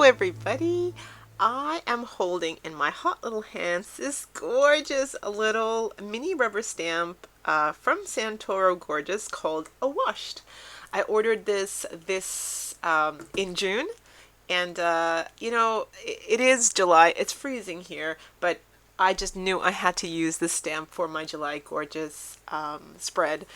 everybody. I am holding in my hot little hands this gorgeous little mini rubber stamp from Santoro Gorjuss called a washed. I ordered this in June, and it is July. It's freezing here, but I just knew I had to use this stamp for my July Gorjuss spread.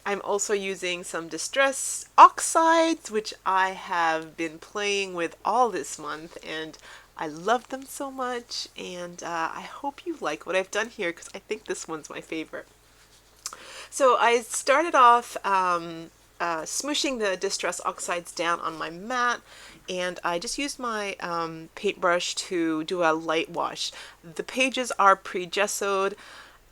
I'm also using some Distress Oxides, which I have been playing with all this month, and I love them so much, and I hope you like what I've done here because I think this one's my favorite. So I started off smooshing the Distress Oxides down on my mat, and I just used my paintbrush to do a light wash. The pages are pre-gessoed,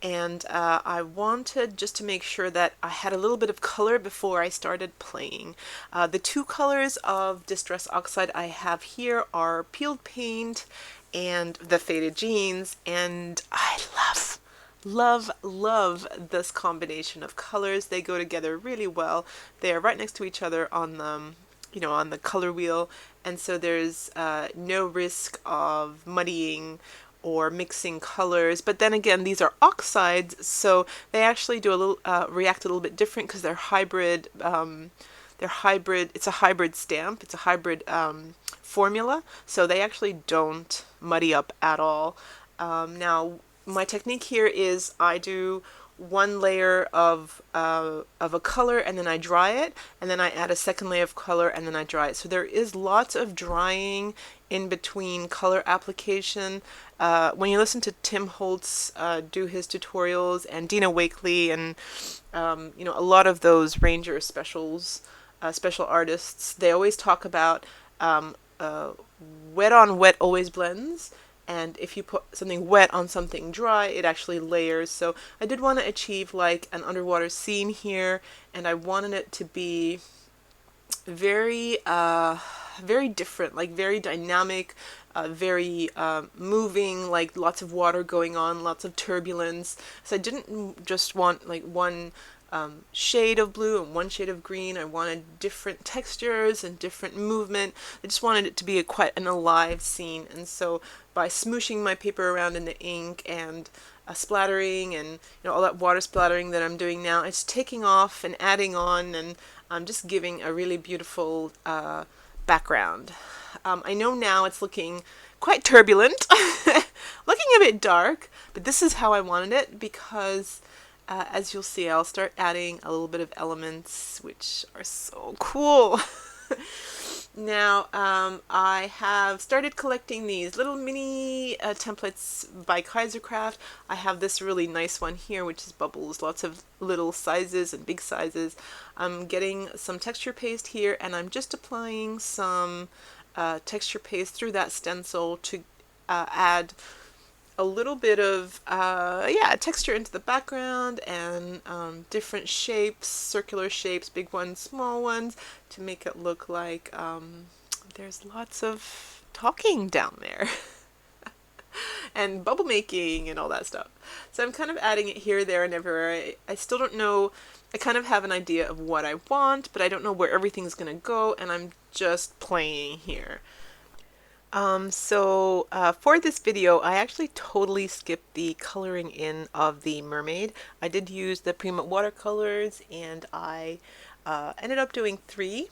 and I wanted just to make sure that I had a little bit of color before I started playing. The two colors of Distress Oxide I have here are Peeled Paint and the Faded Jeans, and I love this combination of colors. They go together really well. They are right next to each other on the color wheel, and so there's no risk of muddying or mixing colors. But then again, these are oxides, so they actually do a little react a little bit different because they're hybrid. It's a hybrid stamp. It's a hybrid formula, so they actually don't muddy up at all. Now, my technique here is I do one layer of a color, and then I dry it, and then I add a second layer of color, and then I dry it. So there is lots of drying in between color application. When you listen to Tim Holtz do his tutorials, and Dina Wakely, and a lot of those Ranger special artists, they always talk about wet on wet always blends. And if you put something wet on something dry, it actually layers. So I did want to achieve like an underwater scene here, and I wanted it to be very different, like very dynamic, very moving, like lots of water going on, lots of turbulence. So I didn't just want like one shade of blue and one shade of green. I wanted different textures and different movement. I just wanted it to be quite an alive scene, and so by smooshing my paper around in the ink and splattering and all that water splattering that I'm doing now, it's taking off and adding on, and I'm just giving a really beautiful background. I know now it's looking quite turbulent, looking a bit dark, but this is how I wanted it because as you'll see, I'll start adding a little bit of elements which are so cool. Now, I have started collecting these little mini templates by Kaisercraft. I have this really nice one here, which is bubbles, lots of little sizes and big sizes. I'm getting some texture paste here, and I'm just applying some texture paste through that stencil to add a little bit of texture into the background, and different shapes, circular shapes, big ones, small ones, to make it look like there's lots of talking down there and bubble making and all that stuff. So I'm kind of adding it here, there, and everywhere. I still don't know. I kind of have an idea of what I want, but I don't know where everything's gonna go, and I'm just playing here. For this video, I actually totally skipped the coloring in of the mermaid. I did use the Prima watercolors, and I ended up doing 3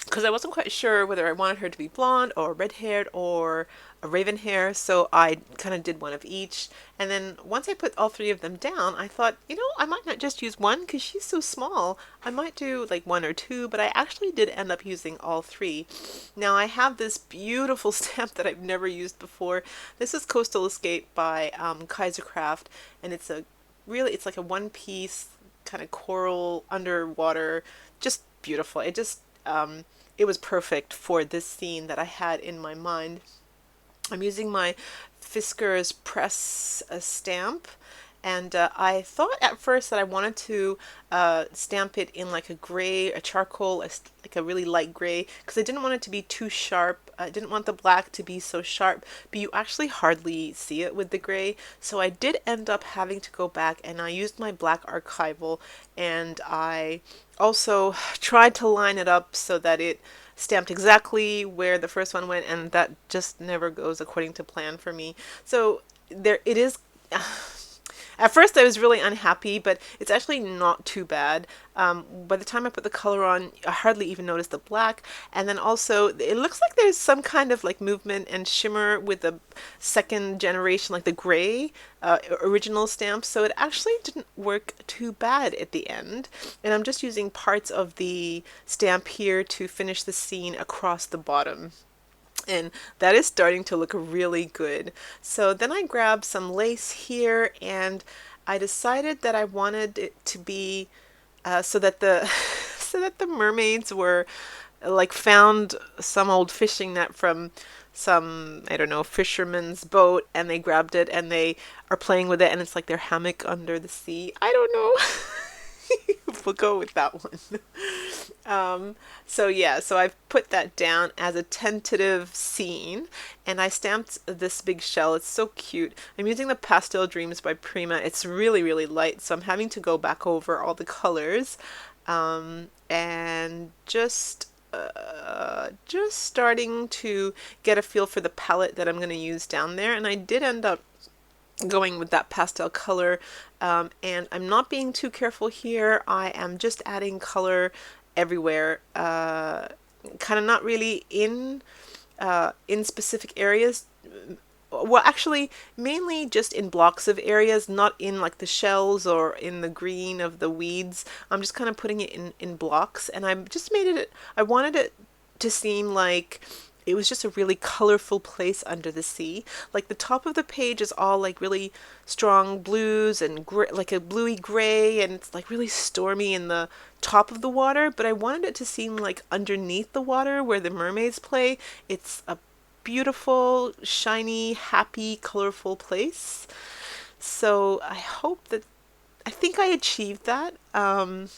because I wasn't quite sure whether I wanted her to be blonde or red-haired or a raven hair, so I kind of did one of each. And then once I put all 3 of them down, I thought, I might not just use one because she's so small. I might do like 1 or 2, but I actually did end up using all 3. Now I have this beautiful stamp that I've never used before. This is Coastal Escape by Kaisercraft, and it's like a one-piece kind of coral underwater, just beautiful. It was perfect for this scene that I had in my mind. I'm using my Fisker's Press stamp, And I thought at first that I wanted to stamp it in like a gray, a charcoal, like a really light gray, because I didn't want it to be too sharp. I didn't want the black to be so sharp, but you actually hardly see it with the gray. So I did end up having to go back, and I used my black archival, and I also tried to line it up so that it stamped exactly where the first one went, and that just never goes according to plan for me. So there it is. At first I was really unhappy, but it's actually not too bad. By the time I put the color on, I hardly even noticed the black. And then also, it looks like there's some kind of like movement and shimmer with the second generation, like the gray original stamp. So it actually didn't work too bad at the end. And I'm just using parts of the stamp here to finish the scene across the bottom, and that is starting to look really good. So then I grabbed some lace here, and I decided that I wanted it to be so that the so that the mermaids were like found some old fishing net from some, I don't know, fisherman's boat, and they grabbed it and they are playing with it, and it's like their hammock under the sea. I don't know. We'll go with that one. So yeah, so I've put that down as a tentative scene, and I stamped this big shell. It's so cute. I'm using the Pastel Dreams by Prima. It's really, really light, so I'm having to go back over all the colors, and just starting to get a feel for the palette that I'm going to use down there. And I did end up going with that pastel color, and I'm not being too careful here. I am just adding color everywhere, kind of not really in specific areas. Well, actually, mainly just in blocks of areas, not in like the shells or in the green of the weeds. I'm just kind of putting it in blocks, and I just made it, I wanted it to seem like it was just a really colorful place under the sea. Like the top of the page is all like really strong blues and like a bluey gray, and it's like really stormy in the top of the water, but I wanted it to seem like underneath the water where the mermaids play, it's a beautiful, shiny, happy, colorful place. So I think I achieved that. And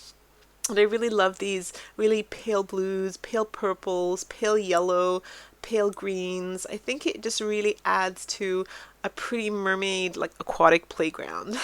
I really love these really pale blues, pale purples, pale yellow, pale greens. I think it just really adds to a pretty mermaid, like aquatic playground.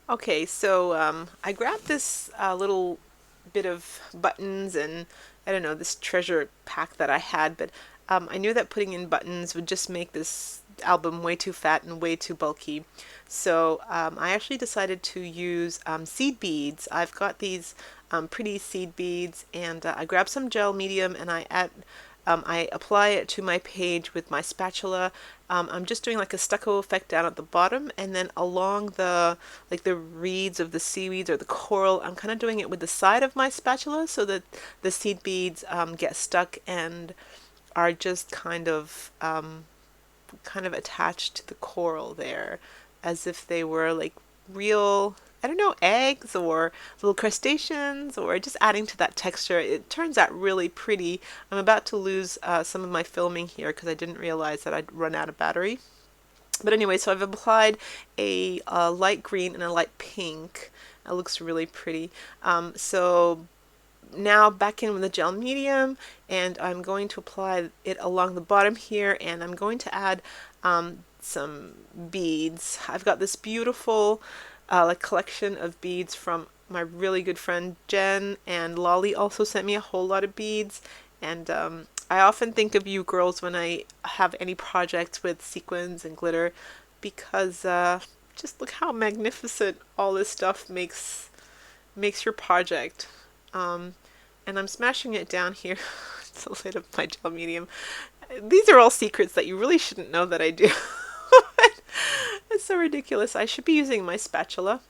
Okay, so I grabbed this little bit of buttons and I don't know, this treasure pack that I had, but I knew that putting in buttons would just make this album way too fat and way too bulky. So I actually decided to use seed beads. I've got these pretty seed beads, and I grabbed some gel medium and I apply it to my page with my spatula. I'm just doing like a stucco effect down at the bottom, and then along the like the reeds of the seaweeds or the coral, I'm kind of doing it with the side of my spatula so that the seed beads get stuck and are just kind of attached to the coral there, as if they were like real, I don't know, eggs or little crustaceans, or just adding to that texture. It turns out really pretty. I'm about to lose some of my filming here because I didn't realize that I'd run out of battery. But anyway, so I've applied a light green and a light pink. It looks really pretty. So now back in with the gel medium, and I'm going to apply it along the bottom here, and I'm going to add some beads. I've got this beautiful like collection of beads from my really good friend Jen, and Lolly also sent me a whole lot of beads. And I often think of you girls when I have any projects with sequins and glitter, because just look how magnificent all this stuff makes your project. And I'm smashing it down here. It's the lid of my gel medium. These are all secrets that you really shouldn't know that I do. It's so ridiculous. I should be using my spatula.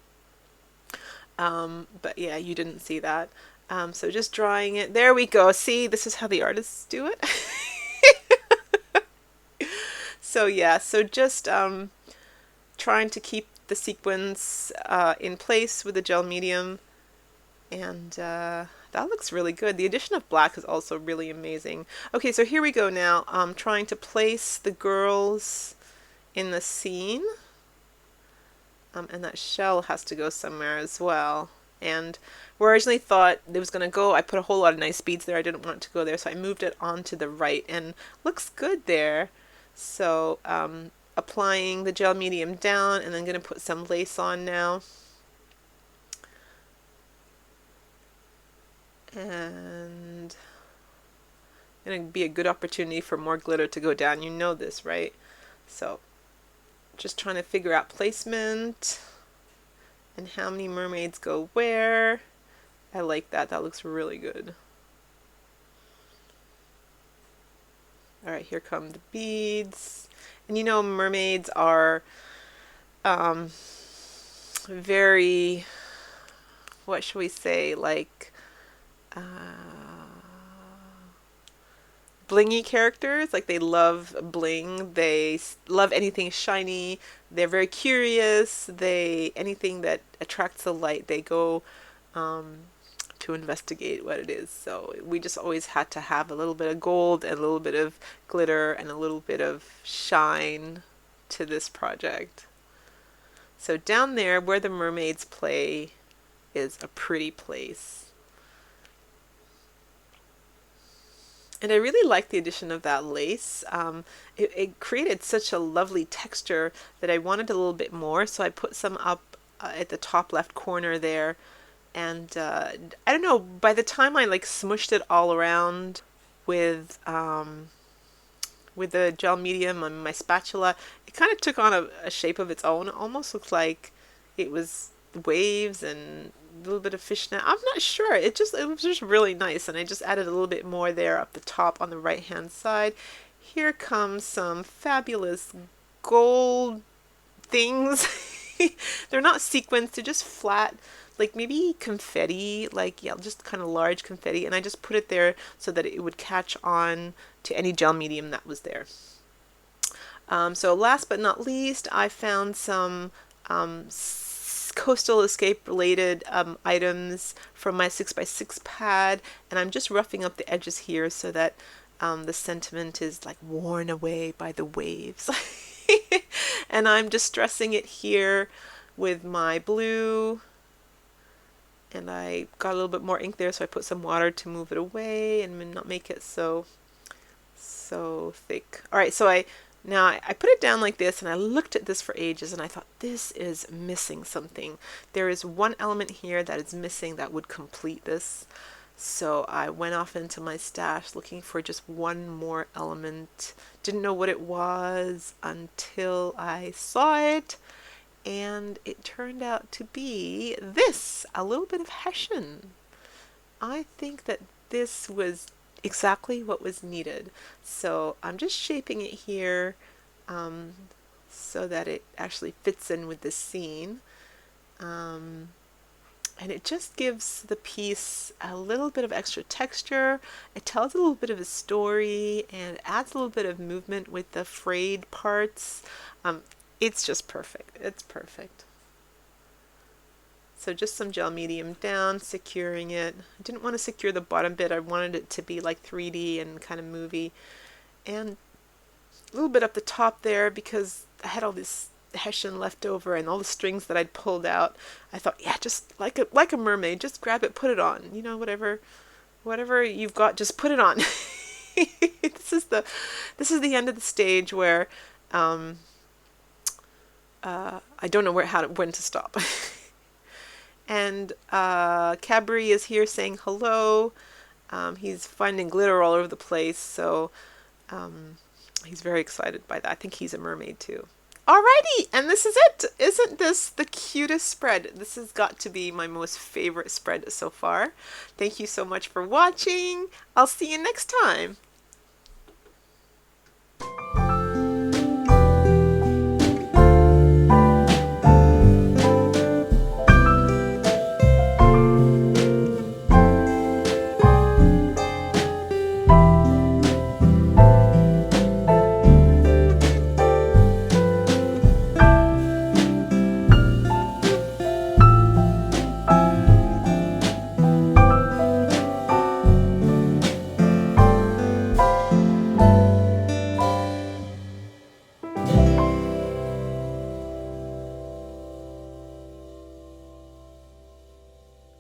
But yeah, you didn't see that. So just drawing it. There we go. See, this is how the artists do it. So yeah, so just trying to keep the sequins in place with the gel medium, and that looks really good. The addition of black is also really amazing. Okay, so here we go now. I'm trying to place the girls in the scene, and that shell has to go somewhere as well. And where I originally thought it was going to go, I put a whole lot of nice beads there. I didn't want it to go there, so I moved it onto the right, and looks good there. So applying the gel medium down, and then going to put some lace on now. And going to be a good opportunity for more glitter to go down. You know this, right? So just trying to figure out placement and how many mermaids go where. I like that. That looks really good. All right, here come the beads. And you know, mermaids are very, what should we say, like blingy characters. Like, they love bling, they love anything shiny, they're very curious, they anything that attracts the light, they go to investigate what it is. So we just always had to have a little bit of gold and a little bit of glitter and a little bit of shine to this project. So down there where the mermaids play is a pretty place. And I really like the addition of that lace. It created such a lovely texture that I wanted a little bit more, so I put some up at the top left corner there. And I don't know, by the time I like smushed it all around with the gel medium on my spatula, it kind of took on a shape of its own. It almost looked like it was waves and a little bit of fishnet. I'm not sure. It was just really nice, and I just added a little bit more there up the top on the right hand side. Here comes some fabulous gold things. They're not sequins, they're just flat, like maybe confetti, like, yeah, just kind of large confetti, and I just put it there so that it would catch on to any gel medium that was there. So last but not least, I found some Coastal Escape related items from my 6x6 pad, and I'm just roughing up the edges here so that the sentiment is like worn away by the waves. And I'm distressing it here with my blue, and I got a little bit more ink there, so I put some water to move it away and not make it so thick. All right, so now I put it down like this, and I looked at this for ages, and I thought, this is missing something. There is one element here that is missing that would complete this. So I went off into my stash looking for just one more element. Didn't know what it was until I saw it, and it turned out to be this, a little bit of Hessian. I think that this was exactly what was needed. So I'm just shaping it here so that it actually fits in with the scene. And it just gives the piece a little bit of extra texture. It tells a little bit of a story, and it adds a little bit of movement with the frayed parts. It's just perfect. It's perfect. So just some gel medium down, securing it. I didn't want to secure the bottom bit. I wanted it to be like 3D and kind of movie. And a little bit up the top there because I had all this hessian left over and all the strings that I'd pulled out. I thought, yeah, just like a mermaid, just grab it, put it on. You know, whatever you've got, just put it on. This is the end of the stage where I don't know when to stop. And Cabri is here saying hello. He's finding glitter all over the place, so he's very excited by that. I think he's a mermaid too. Alrighty, and this is it. Isn't this the cutest spread? This has got to be my most favorite spread so far. Thank you so much for watching. I'll see you next time.